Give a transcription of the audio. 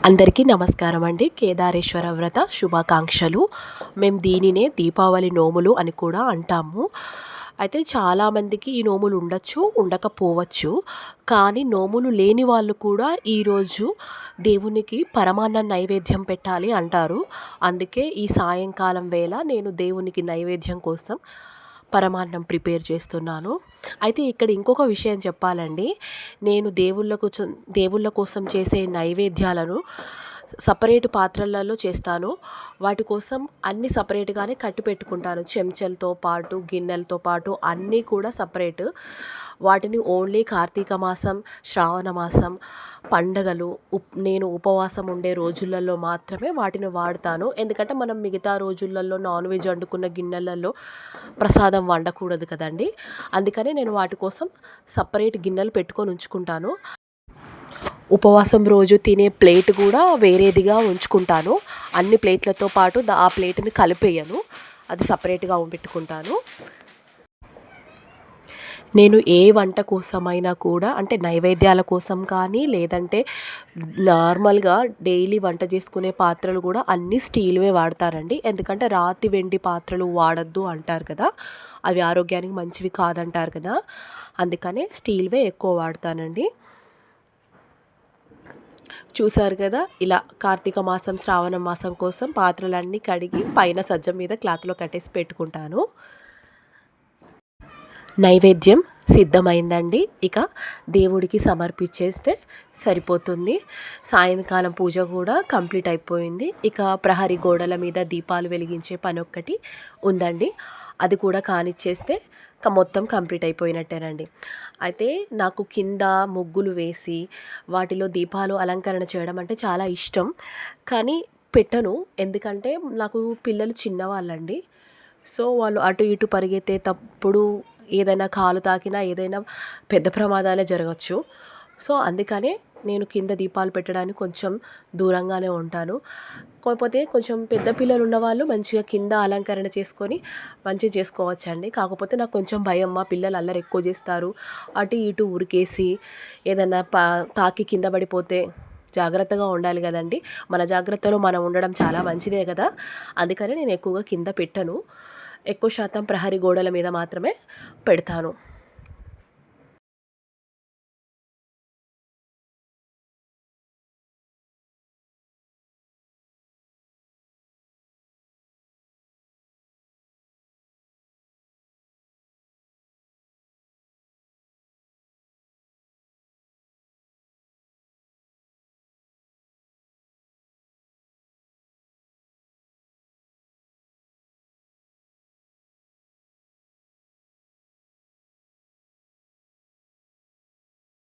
అందరికీ నమస్కారం అండి. కేదారేశ్వర వ్రత శుభాకాంక్షలు. మేము దీనినే దీపావళి నోములు అని కూడా అంటాము. అయితే చాలామందికి ఈ నోములు ఉండొచ్చు, ఉండకపోవచ్చు. కానీ నోములు లేని వాళ్ళు కూడా ఈరోజు దేవునికి పరమాన్నం నైవేద్యం పెట్టాలి అంటారు. అందుకే ఈ సాయంకాలం వేళ నేను దేవునికి నైవేద్యం కోసం పరమాన్నం ప్రిపేర్ చేస్తున్నాను. అయితే ఇక్కడ ఇంకొక విషయం చెప్పాలండి. నేను దేవుళ్ళ కోసం చేసే నైవేద్యాలను సపరేట్ పాత్రలలో చేస్తాను. వాటి కోసం అన్నీ సపరేట్గానే కట్టి పెట్టుకుంటాను. చెంచాలతో పాటు, గిన్నెలతో పాటు అన్నీ కూడా సపరేట్. వాటిని ఓన్లీ కార్తీక మాసం, శ్రావణ మాసం, పండగలు, నేను ఉపవాసం ఉండే రోజులలో మాత్రమే వాటిని వాడతాను. ఎందుకంటే మనం మిగతా రోజులలో నాన్ వెజ్ వండుకున్న గిన్నెలలో ప్రసాదం వండకూడదు కదండి. అందుకని నేను వాటి కోసం సపరేట్ గిన్నెలు పెట్టుకొని ఉంచుకుంటాను. ఉపవాసం రోజు తినే ప్లేట్ కూడా వేరేదిగా ఉంచుకుంటాను. అన్ని ప్లేట్లతో పాటు ఆ ప్లేట్ని కలిపేయను, అది సపరేట్గా పెట్టుకుంటాను. నేను ఏ వంట కోసమైనా కూడా, అంటే నైవేద్యాల కోసం కానీ, లేదంటే నార్మల్గా డైలీ వంట చేసుకునే పాత్రలు కూడా అన్నీ స్టీల్వే వాడతారండి. ఎందుకంటే రాతి వెండి పాత్రలు వాడద్దు అంటారు కదా, అవి ఆరోగ్యానికి మంచివి కాదంటారు కదా. అందుకనే స్టీల్వే ఎక్కువ వాడతానండి. చూసారు కదా, ఇలా కార్తీక మాసం, శ్రావణ మాసం కోసం పాత్రలన్నీ కడిగి పైన సజ్జం మీద క్లాత్లో కట్టేసి పెట్టుకుంటాను. నైవేద్యం సిద్ధమైందండి. ఇక దేవుడికి సమర్పించేస్తే సరిపోతుంది. సాయంకాలం పూజ కూడా కంప్లీట్ అయిపోయింది. ఇక ప్రహరీ గోడల మీద దీపాలు వెలిగించే పని ఒక్కటి ఉందండి. అది కూడా కానిచ్చేస్తే మొత్తం కంప్లీట్ అయిపోయినట్టేనండి. అయితే నాకు కింద ముగ్గులు వేసి వాటిలో దీపాలు అలంకరణ చేయడం అంటే చాలా ఇష్టం. కానీ పెట్టను, ఎందుకంటే నాకు పిల్లలు చిన్నవాళ్ళండి. సో వాళ్ళు అటు ఇటు పరిగెత్తేటప్పుడు ఏదైనా కాలు తాకినా ఏదైనా పెద్ద ప్రమాదాలే జరగచ్చు. సో అందుకనే నేను కింద దీపాలు పెట్టడానికి కొంచెం దూరంగానే ఉంటాను. కాకపోతే కొంచెం పెద్ద పిల్లలు ఉన్నవాళ్ళు మంచిగా కింద అలంకరణ చేసుకొని మంచిగా చేసుకోవచ్చండి. కాకపోతే నాకు కొంచెం భయం, మా పిల్లలు అల్లరి ఎక్కువ చేస్తారు, అటు ఇటు ఉరికేసి ఏదైనా తాకి కింద పడిపోతే జాగ్రత్తగా ఉండాలి కదండి. మన జాగ్రత్తలో మనం ఉండడం చాలా మంచిదే కదా. అందుకని నేను ఎక్కువగా కింద పెట్టను. ఎక్కువ శాతం ప్రహరీ గోడల మీద మాత్రమే పెడతాను.